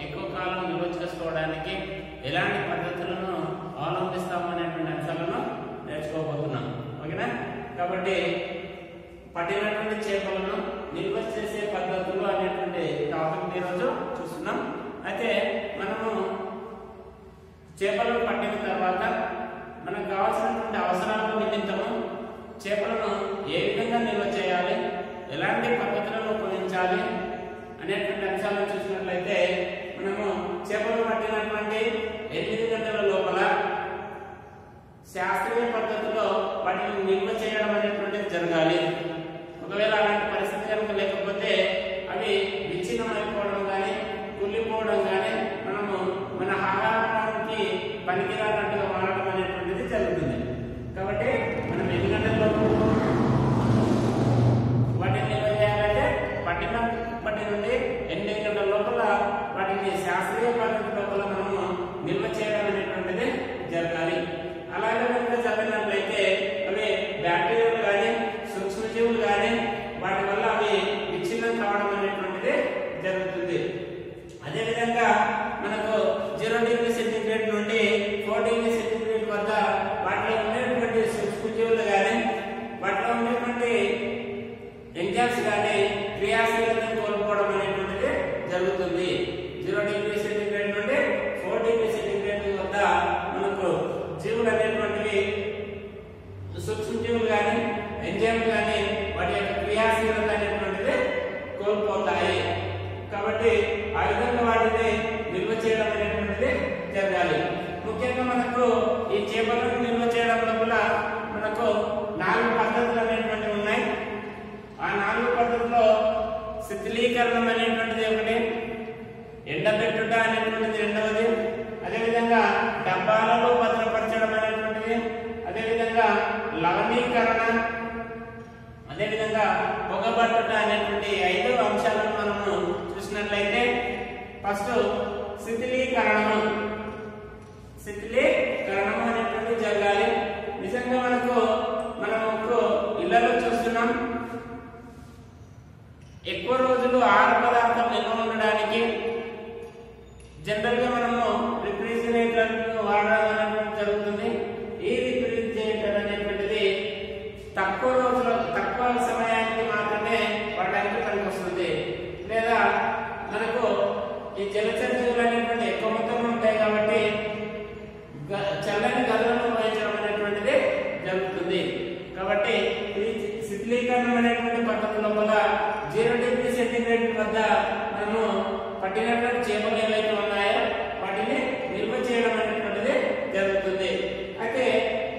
ఎక్కువ కాలం నిల్వ చేసుకోవడానికి ఎలాంటి పద్ధతులను అవలంబిస్తాము అనేటువంటి అంశాలను నేర్చుకోబోతున్నాం. ఓకేనా? కాబట్టి పట్టినటువంటి చేపలను నిల్వ చేసే పద్ధతులు అనేటువంటి టాపిక్ ఈరోజు చూస్తున్నాం. అయితే మనము చేపలను పట్టిన తర్వాత మనకు కావాల్సినటువంటి అవసరాల నిమిత్తము చేపలను ఏ విధంగా నిల్వ చేయాలి, ఎలాంటి పద్ధతులను ఉపయోగించాలి అనేటువంటి అంశాలను చూసినట్లయితే మనము చేపలు పట్టినటువంటి 8 గంటల లోపల శాస్త్రీయ పద్ధతిలో వాటిని నిల్వ చేయడం అనేటువంటిది జరగాలి. ఒకవేళ అలాంటి పరిస్థితి కనుక లేకపోతే అవి విచ్ఛిన్నమైపోవడం కానీ కుళ్ళిపోవడం కానీ మనము మన ఆహారానికి పనికిరానట్టుగా మారడం అనేటువంటిది జరుగుతుంది. కాబట్టి మనం 8 గంటల వాటిని నిల్వ చేయాలంటే పట్టి నుండి 8 గంటల లోపల వాటిని శాస్త్రీయ పద్ధతి లోపల మనము నిల్వ చేయడం అనేటువంటిది జరగాలి. అలాగే కనుక చదివినట్లయితే అవి బ్యాక్టీరియాలు కానీ సూక్ష్మజీవులు కానీ వాటి వల్ల అవి విచ్ఛిన్నం కావడం అనేటువంటిది జరుగుతుంది. అదేవిధంగా మనకు 0 డిగ్రీ సెంటీగ్రేడ్ నుండి 4 డిగ్రీ సెంటీగ్రేడ్ వద్ద వాటిలో ఉండేటువంటి సూక్ష్మజీవులు కానీ వాటిలో ఉండేటువంటి ఎంజైమ్స్ కానీ క్రియాశీలతను కోల్పోవడం అనేటువంటిది జరుగుతుంది. 0 డిగ్రీ సెంటీగ్రేడ్ నుండి 4 డిగ్రీ సెంటీగ్రేడ్ వద్ద మనకు జీవులు అనేటువంటివి సూక్ష్మజీవులు కానీ ఎంజైమ్లు కానీ వాటి యొక్క క్రియాశీలత అనేటువంటిది కోల్పోతాయి. కాబట్టి ఆ విధంగా వాటిని నిల్వ చేయడం అనేటువంటిది జరగాలి. ముఖ్యంగా మనకు ఈ చేపలను నిల్వ చేయడం లోపల మనకు 4 పద్ధతులు అనేటువంటివి ఉన్నాయి. ఆ 4 పద్ధతుల్లో శిథిలీకరణం అనేటువంటిది ఒకటి, ఎండబెట్టుట అనేటువంటిది రెండవది, అదేవిధంగా డబ్బాలలో భద్రపరచడం అనేటువంటిది, అదేవిధంగా లవణీకరణ, అదేవిధంగా పొగబట్టుట అనేటువంటి 5 అంశాలను మనము చూసినట్లయితే ఫస్ట్ శిథిలీకరణము అనేటువంటిది జరగాలి. నిజంగా మనకు ఇళ్లలో చూస్తున్నాం, ఎక్కువ రోజులు ఆహార పదార్థం నిల్వ ఉండడానికి జనరల్ గా మనము రిఫ్రిజిరేటర్ వాడడం అనేటువంటి జరుగుతుంది. ఈ రిఫ్రిజిరేటర్ అనేటువంటిది తక్కువ సమయానికి మాత్రమే వాడడానికి పనికొస్తుంది. లేదా మనకు ఈ జలచర జీవులు అనేటువంటి ఎక్కువ మొత్తంలో ఉంటాయి కాబట్టి చల్లని గదులను ఉపయోగించడం అనేటువంటిది జరుగుతుంది. కాబట్టి ఈ శిథిలీకరణం అనేటువంటి పద్ధతి లోపల 0 డిగ్రీ సెంటీగ్రేడ్ వద్ద మనము పట్టినటువంటి చేపలు ఏవైతే ఉన్నాయో వాటిని నిల్వ చేయడం అనేటువంటిది జరుగుతుంది. అయితే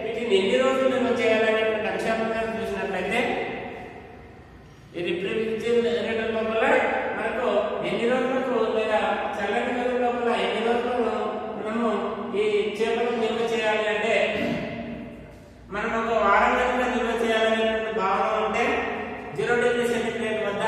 వీటిని ఎన్ని రోజులు నిల్వ చేయాలనేటువంటి అంశాలను చూసినట్లయితే ఈ రిఫ్రిజిరేటర్ లోపల మనకు ఎన్ని రోజులకు లేదా చల్లని గదుల లోపల ఎన్ని రోజులు మనము ఈ చేపలను నిల్వ చేయాలి అంటే మనం ఒక వారం కనుక నిల్వ చేయాలనేటువంటి భావన ఉంటే 0 డిగ్రీ సెంటీగ్రేడ్ వద్ద,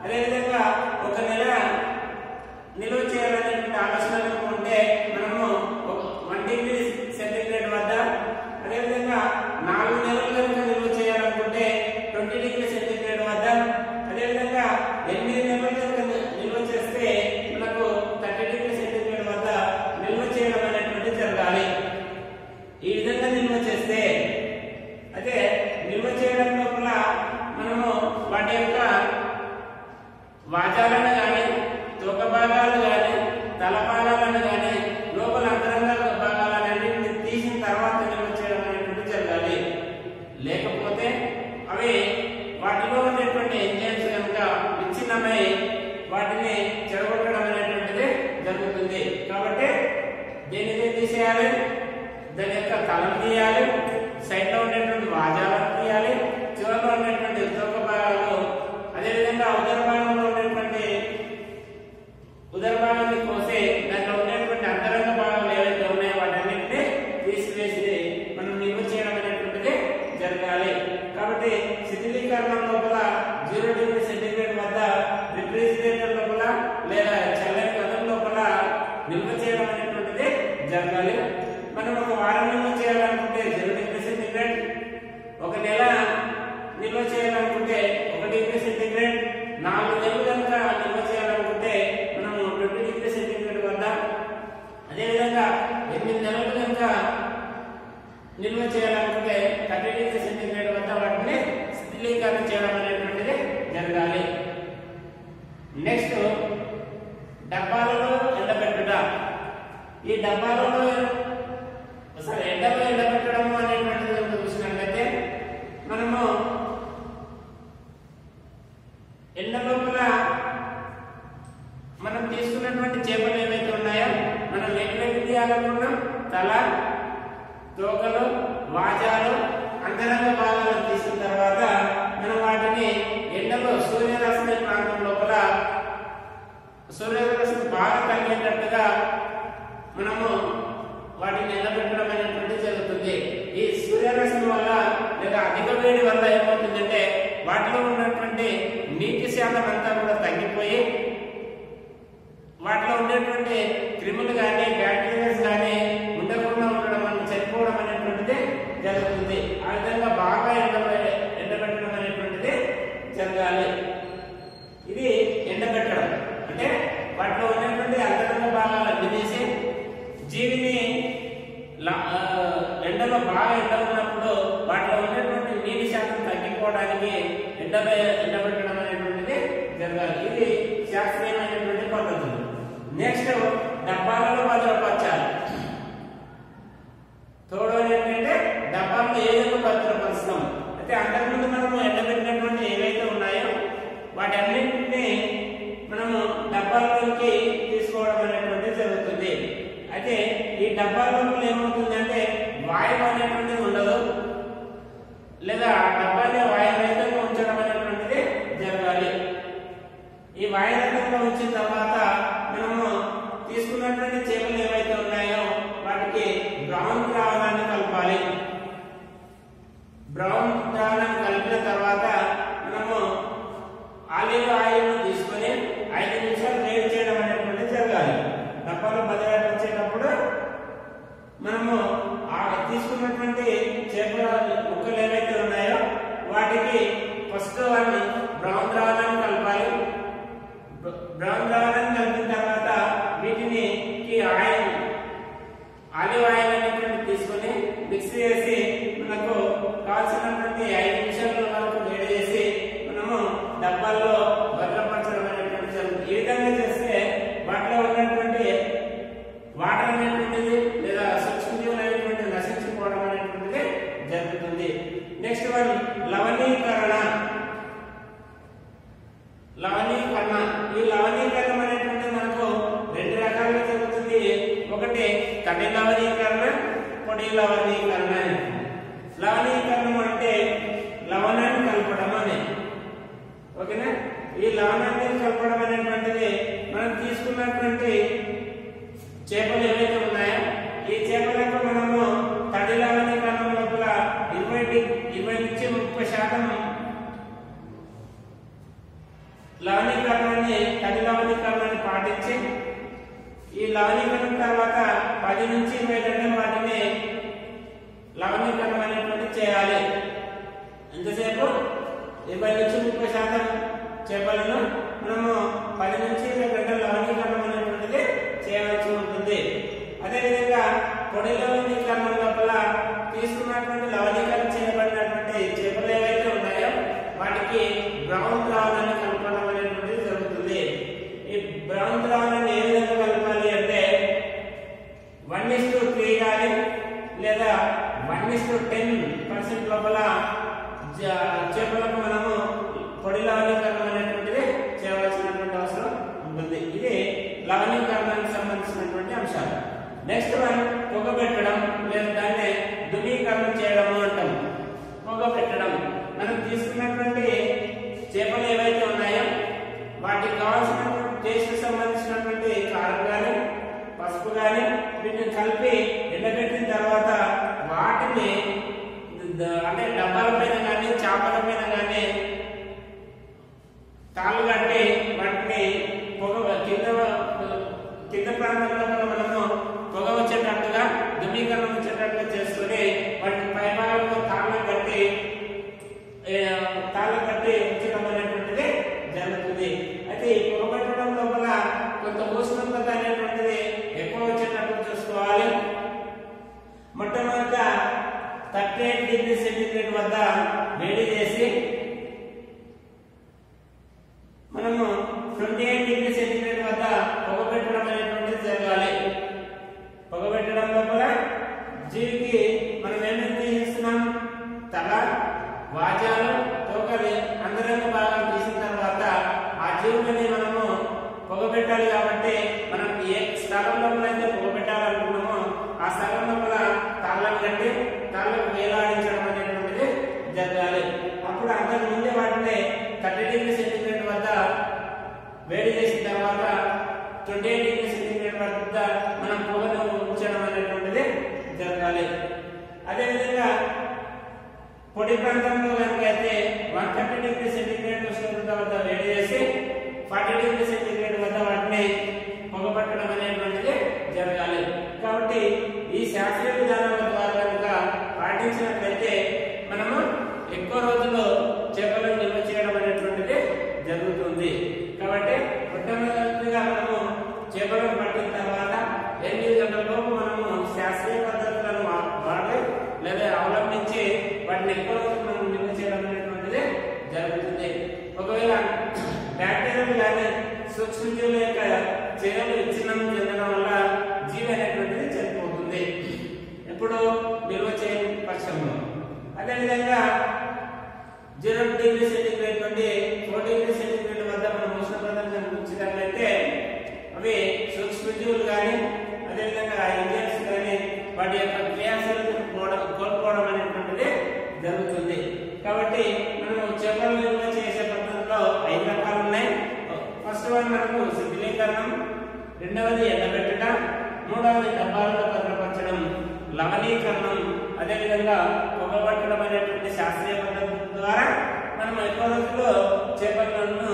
అదేవిధంగా 1 నెల నిల్వ చేయాలనేటువంటి ఆలోచన ఉంటే మనము 1 డిగ్రీ సెంటీగ్రేడ్ వద్ద, అదేవిధంగా 4 నెలలు కనుక నిల్వ చేయాలనుకుంటే 20 డిగ్రీ సెంటీగ్రేడ్ వద్ద, అదేవిధంగా 8 నెలలు కనుక నిల్వ చేస్తే మనకు 30 డిగ్రీ సెంటీగ్రేడ్ వద్ద నిల్వ చేయడం అనేటువంటి జరగాలి. ఈ విధంగా నిల్వ చేస్తే అయితే నిల్వ చేయడం లోపల మనము వాటి యొక్క వాజాలను కానీ తోక భాగాలు కానీ తలపాలను కానీ లోపల అంతరంగ భాగాలన్నింటినీ తీసిన తర్వాత నిల్వ చేయడం అనేటువంటి జరగాలి. లేకపోతే అవి వాటిలో ఉండేటువంటి ఎంజైమ్స్ కనుక విచ్ఛిన్నమై వాటిని చెడగొట్టడం అనేటువంటిది జరుగుతుంది. కాబట్టి దీనిని తీసేయాలి, దాని యొక్క తలను తీయాలి, సైడ్ లో ఉండేటువంటి వాజాలను తీయాలి, చివరిలో ఉండేటువంటి తోక భాగాలు, అదేవిధంగా ఉదర భాగంలో ఉండేటువంటి ఉదర భాగాన్ని కోసి దాంట్లో ఉండేటువంటి అంతరంగ భాగాలు ఏవైతే ఉన్నాయో వాటన్నింటినీ తీసివేసి మనం నిల్వ చేయడం అనేటువంటిది జరగాలి. కాబట్టి శిథిలీకరణం లోపల 0 డిగ్రీ సెంటీగ్రేడ్ వద్ద రిఫ్రిజిరేటర్ లోపల లేదా చల్లని గదుల లోపల నిల్వ చేయడం అనేటువంటిది జరగాలి. మనం ఒక వారం నిల్వ చేయాలనుకుంటే 0 డిగ్రీ సెంటీగ్రేడ్, 1 నెల నిల్వ చేయాలనుకుంటే 1 డిగ్రీ సెంటీగ్రేడ్, 4 నెలలు కనుక నిల్వ చేయాలనుకుంటే మనము 20 డిగ్రీ సెంటీగ్రేడ్ నిల్వ చేయాలనుకుంటే 30 డిగ్రీ సెంటీగ్రేడ్ వద్ద వాటిని శీతలీకరణ చేయడం అనేటువంటిది జరగాలి. నెక్స్ట్ డబ్బాలలో ఎండబెట్టుట. ఈ డబ్బాలలో ఎండలో ఎండబెట్టడం అనేటువంటిది చూసినట్లయితే మనము ఎండ లోపల మనం తీసుకున్నటువంటి చేపలు ఏవైతే ఉన్నాయో మనం ఎటువంటి తీయాలనుకున్నాం, తల, తోకలు, వాజాలు, అంతరంగ భాగాలను తీసిన తర్వాత మనం వాటిని ఎండలో సూర్యరశ్మి ప్రాంతం లోపల సూర్యరశ్మి బాగా తగిలేటట్టుగా మనము వాటిని ఎండబెట్టడం అనేటువంటిది జరుగుతుంది. ఈ సూర్యరశ్మి వల్ల లేదా అధిక వేడి వల్ల ఏమవుతుందంటే వాటిలో ఉన్నటువంటి నీటి శాతం అంతా కూడా తగ్గిపోయి వాటిలో ఉండేటువంటి క్రిములు కానీ బ్యాక్టీరియాస్ కానీ ఉండకుండా ఉండడం చనిపోవడం అనేటువంటిది జరుగుతుంది. ఆ విధంగా బాగా ఎండబెట్టడం అనేటువంటిది జరగాలి. ఇది ఎండబెట్టడం అంటే వాటిలో ఉన్నటువంటి అంతరంగ భాగాలను తీసి జీవిని ఎండలో బాగా ఎండ ఉన్నప్పుడు వాటిలో ఉన్నటువంటి నీటి శాతం తగ్గిపోవడానికి ఎండబెట్టడం అనేటువంటిది జరగాలి. ఇది శాస్త్రీయమైనటువంటి పద్ధతులు. నెక్స్ట్ డబ్బాలలో భద్రపరచాలి. తోడని ఏంటంటే డబ్బాలను ఏ విధంగా భద్రపరుస్తాం అయితే అంతకుముందు మనము ఎండబెట్టినటువంటి ఏవైతే ఉన్నాయో వాటన్నింటినీ మనము డబ్బాల్లోకి తీసుకోవడం అనేటువంటిది జరుగుతుంది. అయితే ఈ డబ్బాల్లో ఏమవుతుందంటే వాయువు అనేటువంటిది ఉండదు, లేదా డబ్బాని వాయురహితంగా ఉంచడం అనేటువంటిది జరగాలి. ఈ వాయురహితంగా ఉంచిన తర్వాత మనము తీసుకున్నటువంటి చేపలు ఏవైతే ఉన్నాయో వాటికి బ్రౌన్ ద్రావణాన్ని కలపాలి. బ్రౌన్ ద్రావణాన్ని కలిపిన తర్వాత మనము ఆలివ్ ఆయిల్ తీసుకొని 5 నిమిషాలు వేడి చేయడం అనేటువంటిది జరగాలి. డబ్బాలో భద్రపరిచేటప్పుడు మనము తీసుకున్నటువంటి చేపల ముక్కలు ఏవైతే ఉన్నాయో వాటికి ఫస్ట్ వాటిని బ్రౌన్ ద్రావణాన్ని కలపాలి. బ్రౌన్ ద్రావణాన్ని కలిపిన తర్వాత వీటిని ఆలివ్ ఆయిల్ అనేటువంటి తీసుకొని మిక్స్ చేసి మనకు కావాల్సినటువంటి 5 నిమిషాల వరకు వేడి చేసి మనము డబ్బాల్లో భద్రపరచడం అనేటువంటి జరుగుతుంది. ఈ విధంగా చేస్తే వాటిలో ఉన్నటువంటి వాటర్ అనేటువంటిది లేదా సూక్ష్మజీవులు అనేటువంటిది నశించిపోవడం అనేటువంటిది జరుగుతుంది. నెక్స్ట్ వన్ లవణీకరణ. ఈ లవణీకరణం అనేటువంటిది మనకు 2 రకాలుగా జరుగుతుంది. ఒకటి తడి లవణీకరణ, పొడి లవణీకరణ. లవణీకరణం అంటే లవణాన్ని కలపడం అనేది. ఓకేనా? ఈ లవణాన్ని కలపడం అనేటువంటిది మనం తీసుకున్నటువంటి చేపలు ఏవైతే ఉన్నాయో ఈ చేపలకు మనము తడి లవణీకరణం లోపల 20 నుంచి 30% తడి లవణీకరణాన్ని పాటించి ఈ లవణీకరణ తర్వాత 10 నుంచి 20 గంటల వాటిని లవణీకరణం అనేటువంటి చేయాలి. ఎంతసేపు 20 నుంచి 30% చేపలను మనము 10 నుంచి 20 గంటల లవణీకరణం అనేటువంటిది చేయవలసి ఉంటుంది. అదేవిధంగా పొడి లవణీకరణం లోపల తీసుకున్నటువంటి లవణీకరణ చేయబడినటువంటి చేపలు ఏవైతే ఉన్నాయో వాటికి బ్రౌన్ ద్రావణాన్ని కలపడం అనేటువంటిది జరుగుతుంది. ఈ బ్రౌన్ ద్రావణాన్ని ఏ విధంగా కలపాలి అంటే 1:3 కానీ లేదా 1:10% లోపల చేపలకు మనము పొడి లవణీకరణం అనేటువంటిది చేయవలసినటువంటి అవసరం ఉంటుంది. ఇది లవణీకరణానికి సంబంధించినటువంటి అంశాలు. నెక్స్ట్ వన్ పొగ పెట్టడం లేదా దాన్ని దునీకరణం చేయడం అంటాం. పొగ పెట్టడం మనం తీసుకున్నటువంటి చేపలు ఏవైతే ఉన్నాయో వాటికి కావాల్సినటువంటి టేస్ట్ సంబంధించినటువంటి కారం కానీ పసుపు కానీ వీటిని కలిపి ఎండబెట్టిన తర్వాత వాటిని అంటే డబ్బాల పైన కానీ చేపల పైన కానీ తాళ్ళు కట్టి వాటిని పొగ కింద ప్రాంతంలో మనము పొగ వచ్చేటట్టుగా దునీకరణ వచ్చేటట్టుగా చేసుకుని వాటిని పై భాగంలో తాళ్ళు కట్టి ఉంచడం అనేటువంటిది జరుగుతుంది. అయితే ఈ పొగ పెట్టడం లోపల కొంత ఉష్ణోగ్రత అనేటువంటిది ఎక్కువ వచ్చేటట్టు చూసుకోవాలి. మొట్టమొదట స్థలం లోపల అయితే పొగబెట్టాలనుకున్నామో ఆ స్థలం లోపల తాళ్ళను కట్టి తాళ్ళకు వేలాడించడం అనేటువంటిది జరగాలి. అప్పుడు అంతకు ముందే వాటిని 30 డిగ్రీ సెంటీగ్రేడ్ వద్ద వేడి చేసిన తర్వాత 28 డిగ్రీ సెంటీగ్రేడ్ వద్ద మనం పొగను ఉంచడం అనేటువంటిది జరగాలి. అదేవిధంగా పొడి ప్రాంతంలో కనుక అయితే 130 డిగ్రీ సెంటీగ్రేడ్ ఉష్ణోగ్రత వద్ద వేడి చేసి 40 డిగ్రీ సెంటీగ్రేడ్ వద్ద వాటిని పొగపట్టడం అనేటువంటిది జరగాలి. కాబట్టి ఈ శాస్త్రీయ విధానాల ద్వారా కనుక పాటించినట్లయితే మనము ఎక్కువ రోజులు చేపలను నిల్వ చేయడం అనేటువంటిది జరుగుతుంది. కాబట్టి మొట్టమొదటిగా మనము చేపలను పట్టిన తర్వాత 8 గంటల లోపు మనము శాస్త్రీయ పద్ధతులను వాడి లేదా అవలంబించి వాటిని ఎక్కువ రోజులు మనం నిల్వ చేయడం అనేటువంటిది జరుగుతుంది. ఒకవేళ బ్యాక్టీరియాలు కానీ సూక్ష్మజీవుల యొక్క చర్యలు విచ్ఛిన్నం చెందడం వల్ల జీవి అనేటువంటిది చనిపోతుంది ఎప్పుడు నిల్వ చేయని పక్షంలో. అదేవిధంగా 0 డిగ్రీ సెంటీగ్రేడ్ నుండి 4 డిగ్రీ సెంటీగ్రేడ్ వద్ద మనం ఉష్ణోగ్రతను ఉంచినట్లయితే అవి సూక్ష్మజీవులు కానీ అదేవిధంగా ఇంజన్స్ కానీ వాటి యొక్క క్రియాశీలతను కోల్పోవడం అనేటువంటిది జరుగుతుంది. కాబట్టి మనం చేపలు నిల్వ చేసే పద్ధతిలో 5 రకాలు ఉన్నాయి. ఫస్ట్ వన్ మనకు శిథిలీకరణం, రెండవది ఎండబెట్టుట, మూడవది డబ్బాలలో భద్రపరచడం, లవణీకరణం, అదేవిధంగా పొగబట్టడం అనేటువంటి శాస్త్రీయ పద్ధతుల ద్వారా మనం ఎక్కువ రోజుల్లో చేపలను